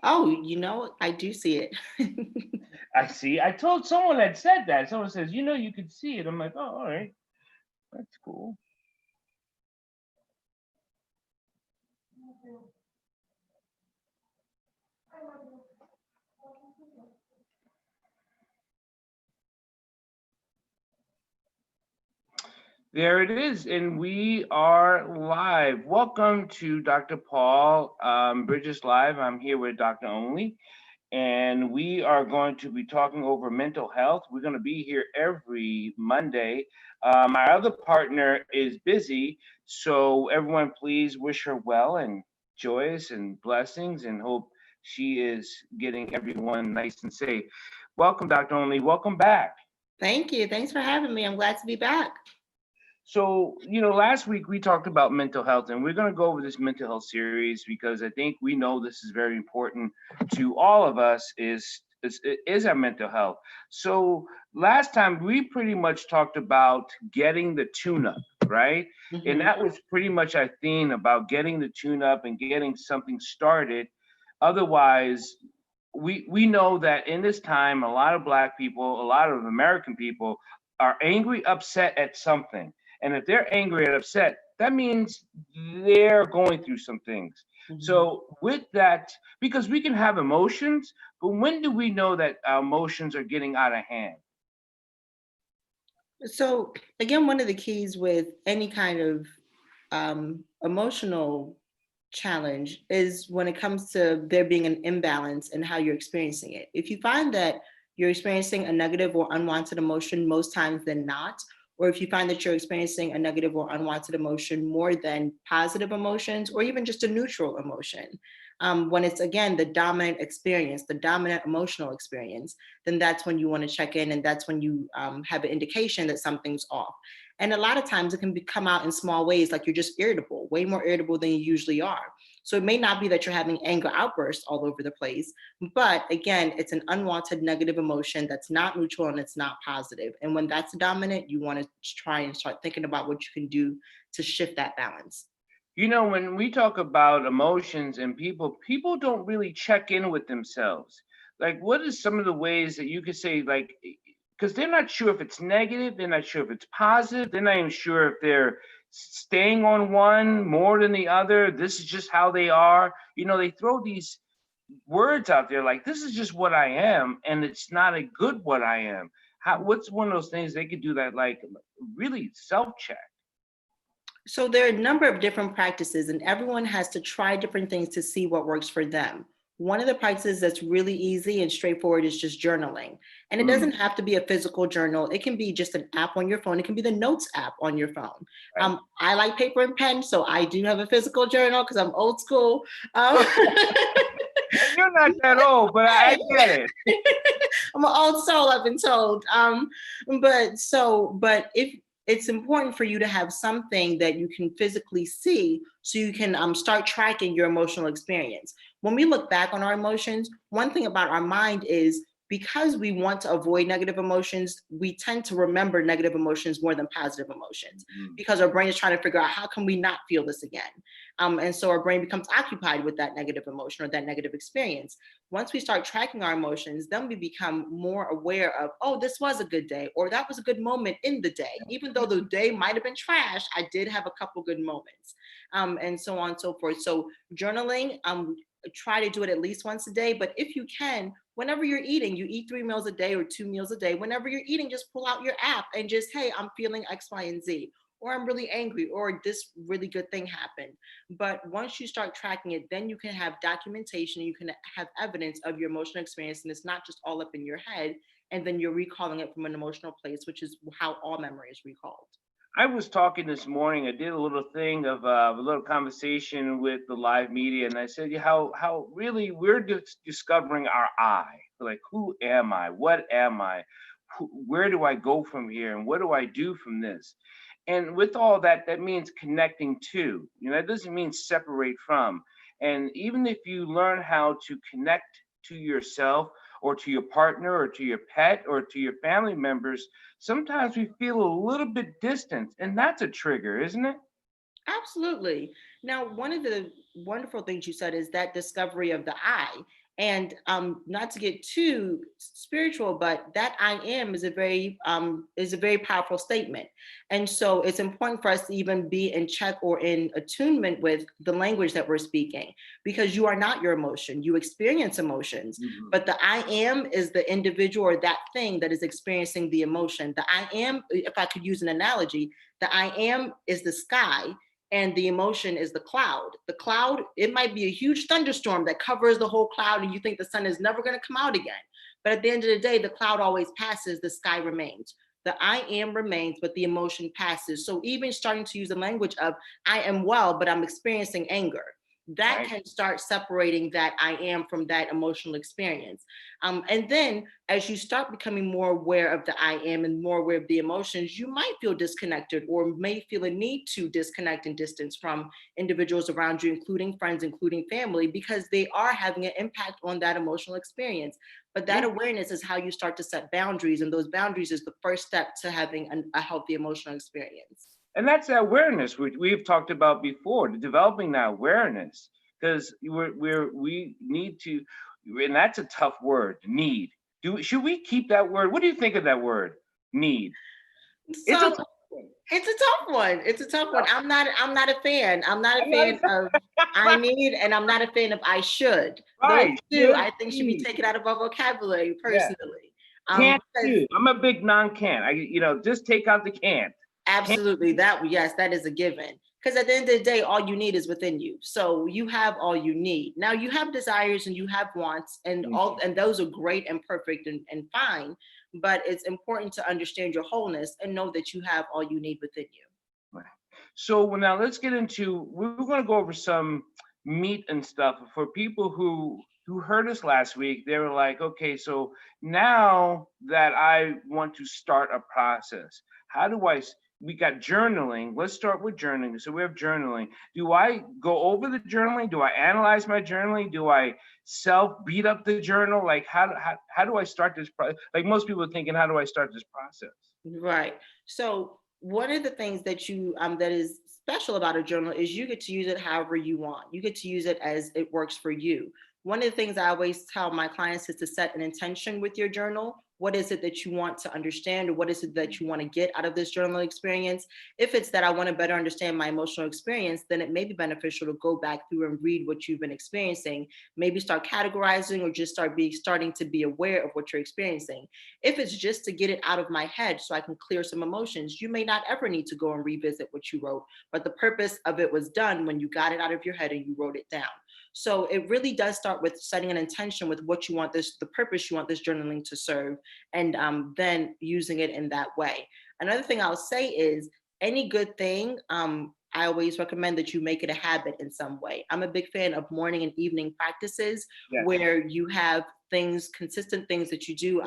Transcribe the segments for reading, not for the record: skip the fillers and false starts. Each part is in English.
Oh, I do see it. I see. I told someone had said that. Someone says, you could see it. I'm like, oh, all right, that's cool. There it is, and we are live. Welcome to Dr. Paul Bridges Live. I'm here with Dr. Only, and we are going to be talking over mental health. We're going to be here every Monday. My other partner is busy, so everyone please wish her well and joyous and blessings, and hope she is getting everyone nice and safe. Welcome, Dr. Only. Welcome back. Thank you. Thanks for having me. I'm glad to be back. So, last week we talked about mental health, and we're going to go over this mental health series because I think we know this is very important to all of us is our mental health. So, last time we pretty much talked about getting the tune up, right? And Hmm. that was pretty much our theme about getting the tune up and getting something started. Otherwise, we know that in this time, a lot of Black people, a lot of American people are angry, upset at something. And if they're angry and upset, that means they're going through some things. Hmm. So, with that, because we can have emotions, but when do we know that our emotions are getting out of hand? So, again, one of the keys with any kind of emotional challenge is when it comes to there being an imbalance in how you're experiencing it. If you find that you're experiencing a negative or unwanted emotion most times than not, or if you find that you're experiencing a negative or unwanted emotion more than positive emotions, or even just a neutral emotion, when it's again the dominant experience, the dominant emotional experience, then that's when you want to check in, and that's when you have an indication that something's off. And a lot of times it can come out in small ways, like you're just irritable, way more irritable than you usually are. So it may not be that you're having anger outbursts all over the place, but again, it's an unwanted negative emotion that's not neutral and it's not positive. And when that's dominant, you want to try and start thinking about what you can do to shift that balance. When we talk about emotions and people don't really check in with themselves. Like, what is some of the ways that you could say, like, because they're not sure if it's negative, they're not sure if it's positive, they're not even sure if they're staying on one more than the other. This is just how they are. They throw these words out there like, this is just what I am, and it's not a good what I am. What's one of those things they could do that, like, really self check? So there are a number of different practices, and everyone has to try different things to see what works for them. One of the practices that's really easy and straightforward is just journaling. And it doesn't Mm, have to be a physical journal. It can be just an app on your phone. It can be the notes app on your phone. right. I like paper and pen, so I do have a physical journal because I'm old school. You're not that old, but I Right. get it. I'm an old soul, I've been told. But if it's important for you to have something that you can physically see so you can start tracking your emotional experience. When we look back on our emotions, one thing about our mind is because we want to avoid negative emotions, we tend to remember negative emotions more than positive emotions Mm. because our brain is trying to figure out how can we not feel this again. And so our brain becomes occupied with that negative emotion or that negative experience. Once we start tracking our emotions, then we become more aware of, oh, this was a good day, or that was a good moment in the day. Even though the day might have been trash, I did have a couple good moments, and so on and so forth. So journaling, try to do it at least once a day. But if you can, whenever you're eating, you eat 3 meals a day or 2 meals a day. Whenever you're eating, just pull out your app and just, hey, I'm feeling X, Y, and Z. Or I'm really angry, or this really good thing happened. But once you start tracking it, then you can have documentation, you can have evidence of your emotional experience, and it's not just all up in your head. And then you're recalling it from an emotional place, which is how all memory is recalled. I was talking this morning. I did a little thing of a little conversation with the live media, and I said, yeah, how really we're discovering our I. Like, who am I? What am I? Where do I go from here? And what do I do from this? And with all that, that means connecting to. That doesn't mean separate from. And even if you learn how to connect to yourself or to your partner or to your pet or to your family members, sometimes we feel a little bit distant, and that's a trigger, isn't it? Absolutely. Now, one of the wonderful things you said is that discovery of the I. And not to get too spiritual, but that I am is a very powerful statement. And so it's important for us to even be in check or in attunement with the language that we're speaking, because you are not your emotion. You experience emotions, Mhm. but the I am is the individual or that thing that is experiencing the emotion. The I am, if I could use an analogy, the I am is the sky and the emotion is the cloud. The cloud, it might be a huge thunderstorm that covers the whole cloud and you think the sun is never going to come out again. But at the end of the day, the cloud always passes, the sky remains. The I am remains, but the emotion passes. So even starting to use the language of I am well, but I'm experiencing anger, that Right. can start separating that I am from that emotional experience. And then as you start becoming more aware of the I am and more aware of the emotions, you might feel disconnected or may feel a need to disconnect and distance from individuals around you, including friends, including family, because they are having an impact on that emotional experience. But that Yeah. awareness is how you start to set boundaries. And those boundaries is the first step to having a healthy emotional experience. And that's that awareness, which we've talked about before, developing that awareness, because we need to, and that's a tough word, need. Should we keep that word? What do you think of that word, need? It's a So tough one. it's a tough one. It's a tough one. I'm not a fan. I'm not a I'm not fan of I need, and I'm not a fan of I should. Those right. two Should I think should be need. taken out of our vocabulary Yeah. personally. Can't Because do. I'm a big non-can. Just take out the can. Can't. absolutely that, yes, that is a given. Because at the end of the day, all you need is within you. So you have all you need. Now you have desires and you have wants, and all, Mhm. and those are great and perfect and fine. But it's important to understand your wholeness and know that you have all you need within you. Right. So now let's get into. We're going to go over some meat and stuff for people who heard us last week. They were like, okay, so now that I want to start a process, how do I? We got journaling. Let's start with journaling. So we have journaling. Do I go over the journaling? Do I analyze my journaling? Do I self beat up the journal? Like how do I start this? Like most people are thinking, how do I start this process? Right. So one of the things that you that is special about a journal is you get to use it however you want. You get to use it as it works for you. One of the things I always tell my clients is to set an intention with your journal. What is it that you want to understand, or what is it that you want to get out of this journal experience? If it's that I want to better understand my emotional experience, then it may be beneficial to go back through and read what you've been experiencing. Maybe start categorizing, or just starting to be aware of what you're experiencing. If it's just to get it out of my head so I can clear some emotions, you may not ever need to go and revisit what you wrote, but the purpose of it was done when you got it out of your head and you wrote it down. So it really does start with setting an intention with what you want the purpose you want this journaling to serve, and then using it in that way. Another thing I'll say is any good thing, I always recommend that you make it a habit in some way. I'm a big fan of morning and evening practices Yes. where you have things, consistent things that you do.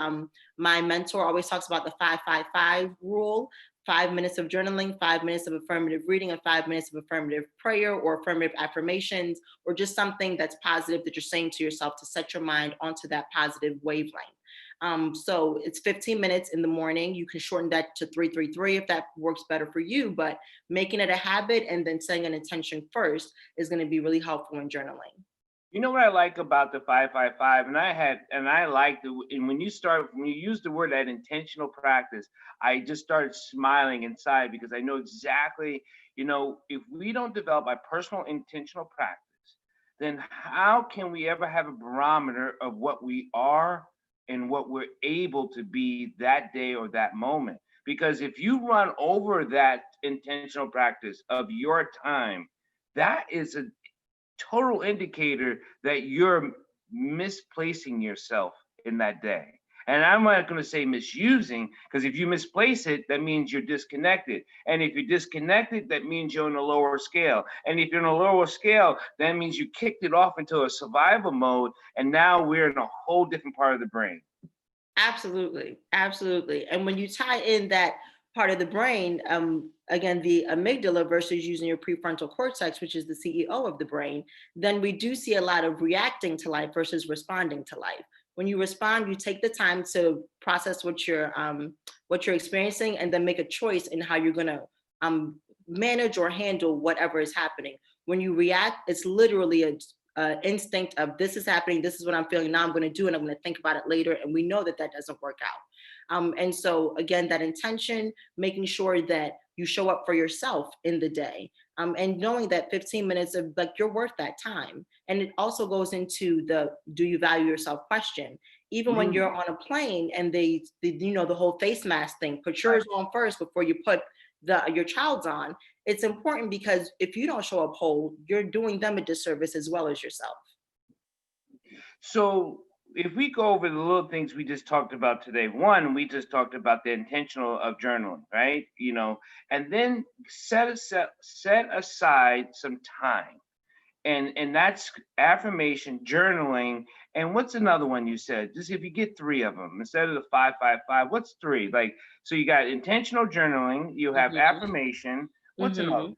My mentor always talks about the 5-5-5 rule. 5 minutes of journaling, 5 minutes of affirmative reading, and 5 minutes of affirmative prayer or affirmative affirmations, or just something that's positive that you're saying to yourself to set your mind onto that positive wavelength. So it's 15 minutes in the morning. You can shorten that to 3-3-3 if that works better for you, but making it a habit and then setting an intention first is going to be really helpful in journaling. You know what I like about the 5-5-5, and I like and when you use the word that intentional practice, I just started smiling inside because I know exactly, if we don't develop a personal intentional practice, then how can we ever have a barometer of what we are and what we're able to be that day or that moment? Because if you run over that intentional practice of your time, that is a total indicator that you're misplacing yourself in that day. And I'm not going to say misusing, because if you misplace it, that means you're disconnected. And if you're disconnected, that means you're in a lower scale. And if you're in a lower scale, that means you kicked it off into a survival mode. And now we're in a whole different part of the brain. Absolutely, absolutely. And when you tie in that part of the brain, again, the amygdala versus using your prefrontal cortex, which is the CEO of the brain, then we do see a lot of reacting to life versus responding to life. When you respond, you take the time to process what you're experiencing, and then make a choice in how you're going to manage or handle whatever is happening. When you react, it's literally instinct of this is happening, this is what I'm feeling, now I'm going to do, and I'm going to think about it later. And we know that that doesn't work out. And so again, that intention, making sure that you show up for yourself in the day, and knowing that 15 minutes of like you're worth that time. And it also goes into the do you value yourself question. Even when Mm, you're on a plane and the whole face mask thing, put right. yours on first before you put your child's on. It's important because if you don't show up whole, you're doing them a disservice as well as yourself. So if we go over the little things we just talked about today, one, we just talked about the intentional of journaling, right? And then set aside some time. And that's affirmation, journaling. And what's another one you said? Just if you get three of them instead of the 5 5 5, what's three? Like, so you got intentional journaling, you have Hmm. affirmation. What's another? Hmm.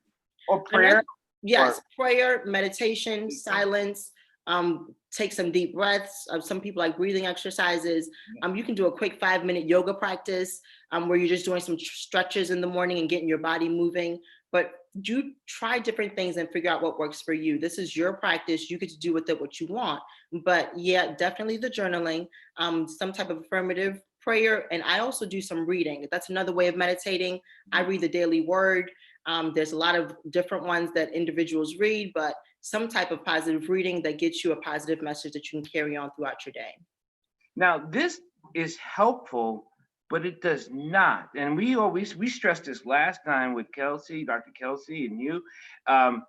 Or Another, prayer yes, or prayer, meditation, silence, take some deep breaths. Some people like breathing exercises. You can do a quick 5-minute yoga practice, where you're just doing some stretches in the morning and getting your body moving. But you try different things and figure out what works for you. This is your practice. You get to do with it what you want. But yeah, definitely the journaling, some type of affirmative prayer. And I also do some reading. That's another way of meditating. I read the daily word. There's a lot of different ones that individuals read, but some type of positive reading that gets you a positive message that you can carry on throughout your day. now this is helpful, but it does not. And we stressed this last time with Kelsey, Dr. Kelsey, and you. Um,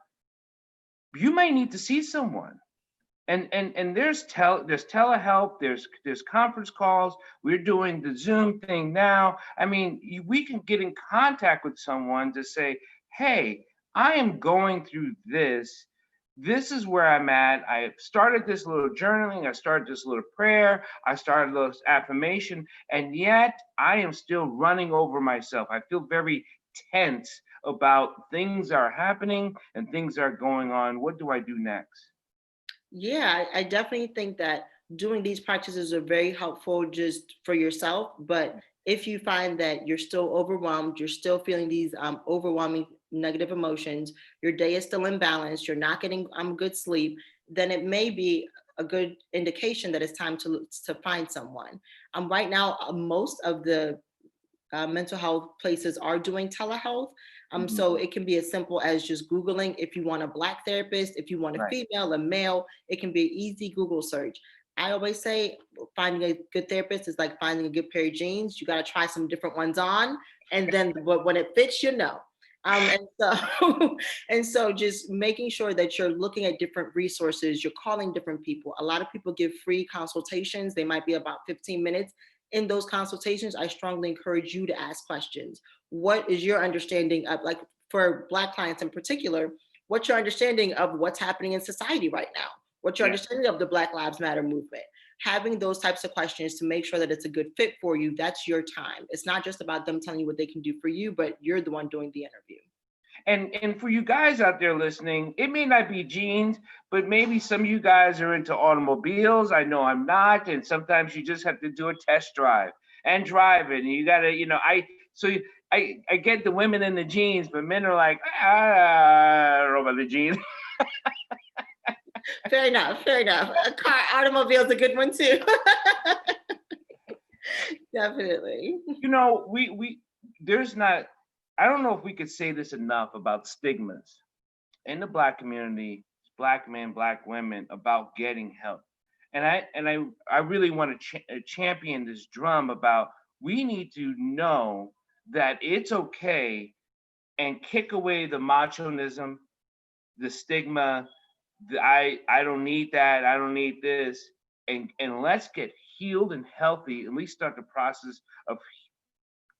you may need to see someone. And there's telehelp, there's conference calls. We're doing the Zoom thing now. I mean, we can get in contact with someone to say, hey, I am going through this. This is where I'm at. I started this little journaling, I started this little prayer, I started a little affirmation, and yet I am still running over myself. I feel very tense about things are happening and things are going on. What do I do next? Yeah, I definitely think that doing these practices are very helpful just for yourself. But if you find that you're still overwhelmed, you're still feeling these overwhelming negative emotions, your day is still imbalanced, you're not getting good sleep, then it may be a good indication that it's time to find someone. Right now, most of the mental health places are doing telehealth. Mhm. So it can be as simple as just Googling if you want a Black therapist, if you want a Right. female, a male, it can be an easy Google search. I always say finding a good therapist is like finding a good pair of jeans. You got to try some different ones on, and then when it fits, you know. And so, and so, just making sure that you're looking at different resources, you're calling different people. A lot of people give free consultations. They might be about 15 minutes. In those consultations, I strongly encourage you to ask questions. What is your understanding of, like for Black clients in particular, what's your understanding of what's happening in society right now? What's your Yeah. understanding of the Black Lives Matter movement? Having those types of questions to make sure that it's a good fit for you, that's your time. It's not just about them telling you what they can do for you, but you're the one doing the interview. And for you guys out there listening, it may not be jeans, but maybe some of you guys are into automobiles. I know I'm not, and sometimes you just have to do a test drive and drive it. And you gotta, I get the women in the jeans, but men are like, I don't know about the jeans. Fair enough. Fair enough. A car, automobile is a good one too. Definitely. We there's not. I don't know if we could say this enough about stigmas in the Black community, Black men, Black women, about getting help. And I really want to champion this drum about we need to know that it's okay and kick away the machonism, the stigma, I don't need that, I don't need this, and let's get healed and healthy, and we start the process of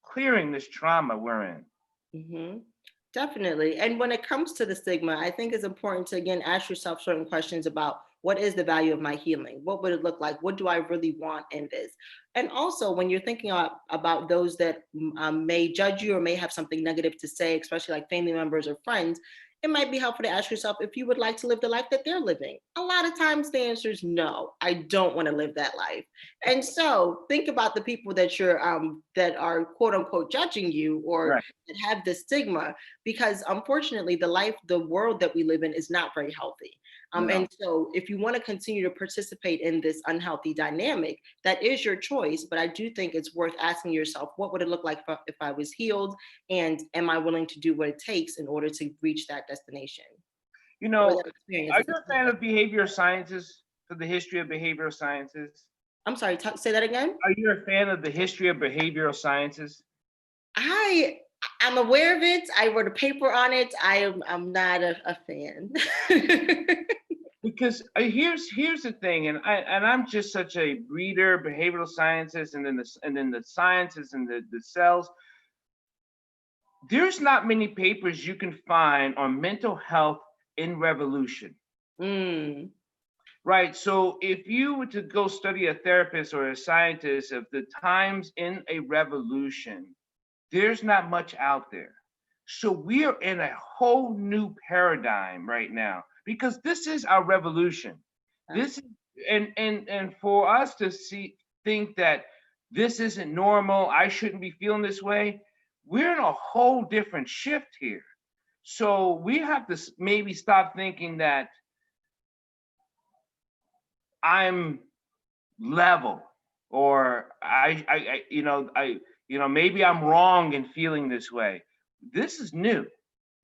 clearing this trauma we're in. Hmm. Definitely. And when it comes to the stigma, I think it's important to again ask yourself certain questions about what is the value of my healing? What would it look like? What do I really want in this? And also, when you're thinking about those that may judge you or may have something negative to say, especially like family members or friends, it might be helpful to ask yourself if you would like to live the life that they're living. A lot of times the answer is no, I don't want to live that life. And so think about the people that that are quote unquote judging you or Right. that have this stigma, because unfortunately the world that we live in is not very healthy. No. And so if you want to continue to participate in this unhealthy dynamic, that is your choice. But I do think it's worth asking yourself, what would it look like if I was healed? And am I willing to do what it takes in order to reach that destination You or know, that experience? are you a fan of behavioral sciences, for the history of behavioral sciences? I'm sorry, say that again. Are you a fan of the history of behavioral sciences? I I'm aware of it. I wrote a paper on it. I'm not a fan. Because here's the thing, and I'm just such a reader, behavioral sciences, and then the sciences and the cells. There's not many papers you can find on mental health in revolution. Mm, Right. So if you were to go study a therapist or a scientist of the times in a revolution, there's not much out there. So we're in a whole new paradigm right now because this is our revolution. This is, and for us to think that this isn't normal, I shouldn't be feeling this way. We're in a whole different shift here. So we have to maybe stop thinking that I'm level or maybe I'm wrong in feeling this way. This is new.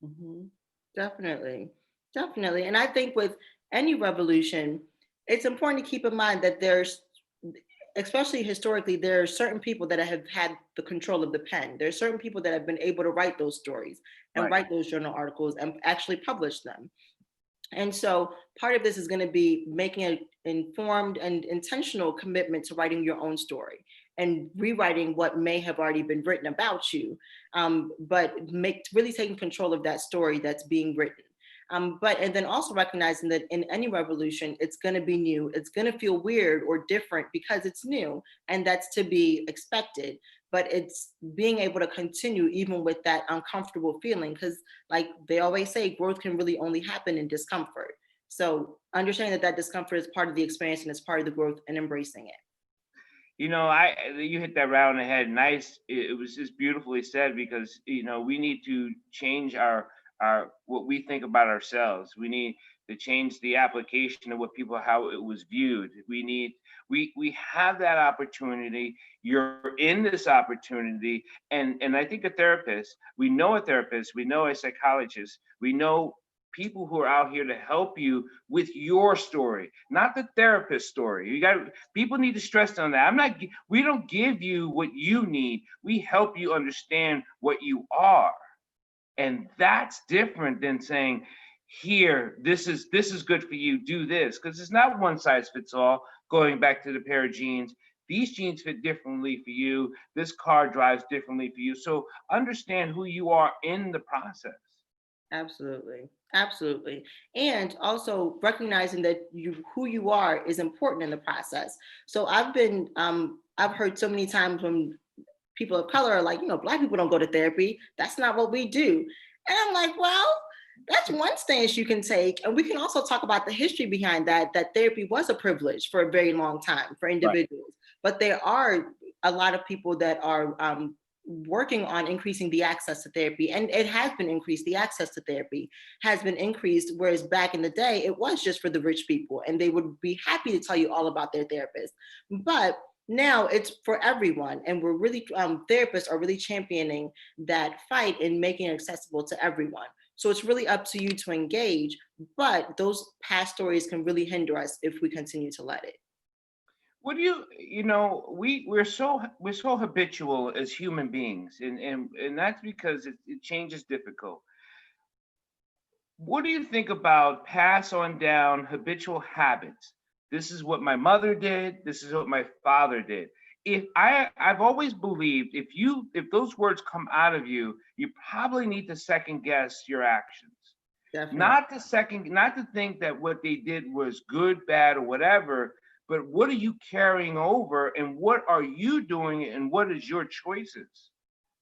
mhm. Definitely, definitely. And I think with any revolution, it's important to keep in mind that there's, especially historically, there are certain people that have had the control of the pen. There are certain people that have been able to write those stories and Right. write those journal articles and actually publish them. And so part of this is going to be making an informed and intentional commitment to writing your own story and rewriting what may have already been written about you, but really taking control of that story that's being written. But and then also recognizing that in any revolution, it's going to be new. It's going to feel weird or different because it's new, and that's to be expected. But it's being able to continue even with that uncomfortable feeling, because like they always say, growth can really only happen in discomfort. So understanding that that discomfort is part of the experience and it's part of the growth and embracing it. You hit that round the head. Nice. It was just beautifully said because we need to change our what we think about ourselves. We need to change the application of what people how it was viewed. We have that opportunity. You're in this opportunity, and I think a therapist. We know a therapist. We know a psychologist. We know people who are out here to help you with your story, not the therapist story. People need to stress on that. We don't give you what you need. We help you understand what you are. And that's different than saying, here, this is good for you, do this. Because it's not one size fits all, going back to the pair of jeans. These jeans fit differently for you. This car drives differently for you. So understand who you are in the process. Absolutely. Absolutely. And also recognizing that who you are is important in the process. So I've heard so many times when people of color are like, Black people don't go to therapy. That's not what we do. And I'm like, well, that's one stance you can take. And we can also talk about the history behind that therapy was a privilege for a very long time for Right. individuals. But there are a lot of people that are working on increasing the access to therapy, and it has been increased. The access to therapy has been increased, whereas back in the day it was just for the rich people and they would be happy to tell you all about their therapist. But now it's for everyone, and we're really therapists are really championing that fight and making it accessible to everyone. So it's really up to you to engage, but those past stories can really hinder us if we continue to let it. What do we're so habitual as human beings, and that's because change is difficult. What do you think about pass on down habitual habits? This is what my mother did, this is what my father did. I've always believed if those words come out of you, you probably need to second guess your actions. Definitely. Not to think that what they did was good, bad, or whatever, but what are you carrying over and what are you doing and what is your choices?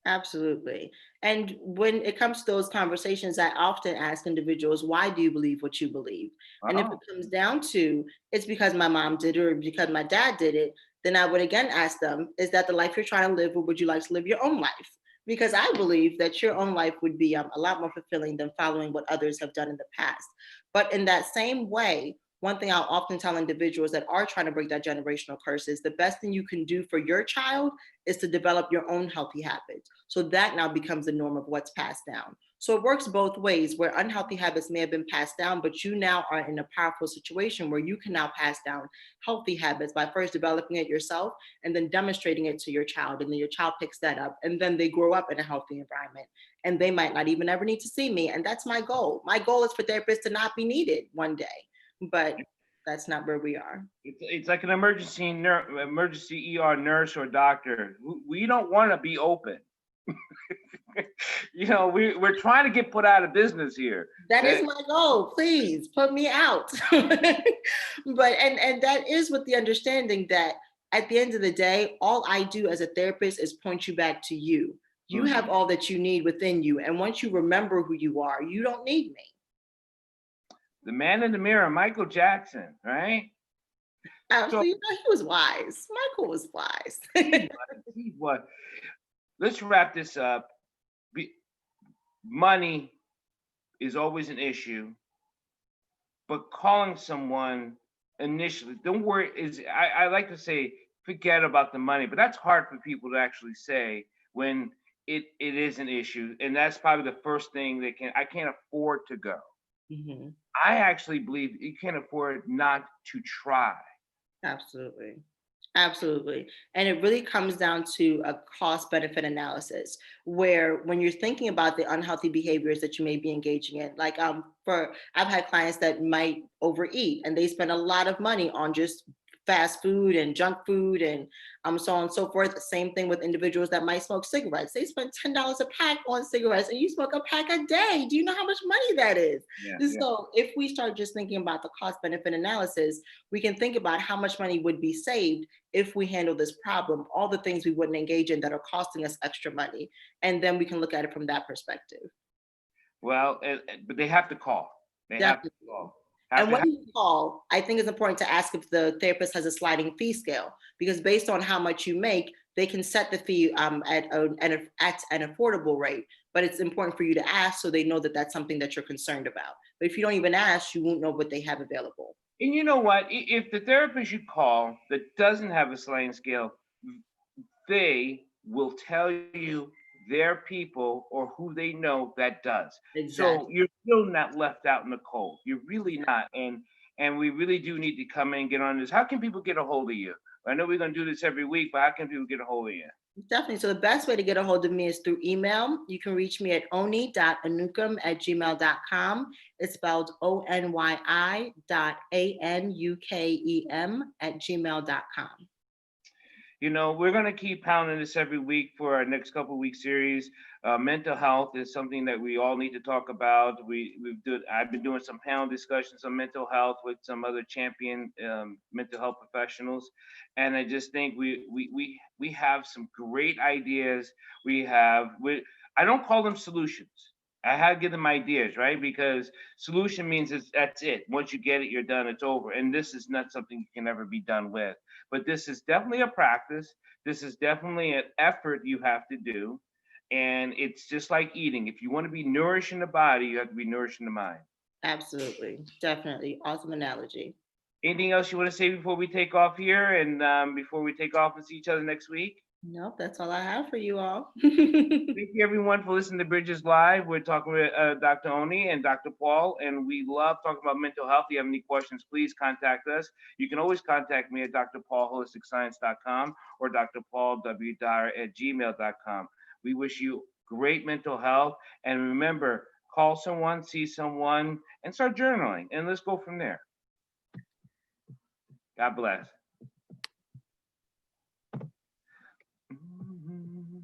Absolutely. And when it comes to those conversations, I often ask individuals, why do you believe what you believe? And if it Oh, comes down to it's because my mom did it or because my dad did it, then I would again ask them, is that the life you're trying to live, or would you like to live your own life? Because I believe that your own life would be a lot more fulfilling than following what others have done in the past. But in that same way, one thing I'll often tell individuals that are trying to break that generational curse is the best thing you can do for your child is to develop your own healthy habits. So that now becomes the norm of what's passed down. So it works both ways, where unhealthy habits may have been passed down, but you now are in a powerful situation where you can now pass down healthy habits by first developing it yourself and then demonstrating it to your child. And then your child picks that up, and then they grow up in a healthy environment. And they might not even ever need to see me. And that's my goal. My goal is for therapists to not be needed one day, but that's not where we are. It's like an emergency ER nurse or doctor. We don't want to be open. We're trying to get put out of business here. That is my goal. Please put me out. But and that is with the understanding that at the end of the day, all I do as a therapist is point you back to you. You have all that you need within you. And once you remember who you are, you don't need me. The man in the mirror, Michael Jackson, right? Absolutely. He was wise. Michael was wise. He was. Let's wrap this up. Money is always an issue, but calling someone initially, don't worry, I like to say, forget about the money, but that's hard for people to actually say when it is an issue. And that's probably the first thing I can't afford to go. Mm-hmm. I actually believe you can't afford not to try. Absolutely. Absolutely. And it really comes down to a cost benefit analysis, where when you're thinking about the unhealthy behaviors that you may be engaging in, like I've had clients that might overeat and they spend a lot of money on just fast food and junk food and so on and so forth. Same thing with individuals that might smoke cigarettes. They spend $10 a pack on cigarettes and you smoke a pack a day. Do you know how much money that is? Yeah. So if we start just thinking about the cost benefit analysis, we can think about how much money would be saved if we handle this problem, all the things we wouldn't engage in that are costing us extra money. And then we can look at it from that perspective. Well, but they have to call. They have to call. And when you call, I think it's important to ask if the therapist has a sliding fee scale, because based on how much you make, they can set the fee at an affordable rate. But it's important for you to ask so they know that that's something that you're concerned about. But if you don't even ask, you won't know what they have available. And you know what? If the therapist you call that doesn't have a sliding scale, they will tell you their people or who they know that does. Exactly. So you're still not left out in the cold. You're really not. And we really do need to come in and get on this. How can people get a hold of you? I know we're going to do this every week, but how can people get a hold of you? Definitely. So the best way to get a hold of me is through email. You can reach me at oni.anukem@gmail.com. It's spelled ONYI.ANUKEM@gmail.com. We're going to keep pounding this every week for our next couple of week series. Mental health is something that we all need to talk about. I've been doing some panel discussions on mental health with some other champion mental health professionals, and I just think we have some great ideas. I don't call them solutions. I have to give them ideas, right? Because solution means that's it. Once you get it, you're done. It's over. And this is not something you can ever be done with. But this is definitely a practice. This is definitely an effort you have to do. And it's just like eating. If you want to be nourishing the body, you have to be nourishing the mind. Absolutely. Definitely. Awesome analogy. Anything else you want to say before we take off here and before we take off and see each other next week? Nope, that's all I have for you all. Thank you, everyone, for listening to Bridges Live. We're talking with Dr. Oni and Dr. Paul, and we love talking about mental health. If you have any questions, please contact us. You can always contact me at drpaulholisticscience.com or drpaulwdyer@gmail.com. We wish you great mental health, and remember, call someone, see someone, and start journaling, and let's go from there. God bless.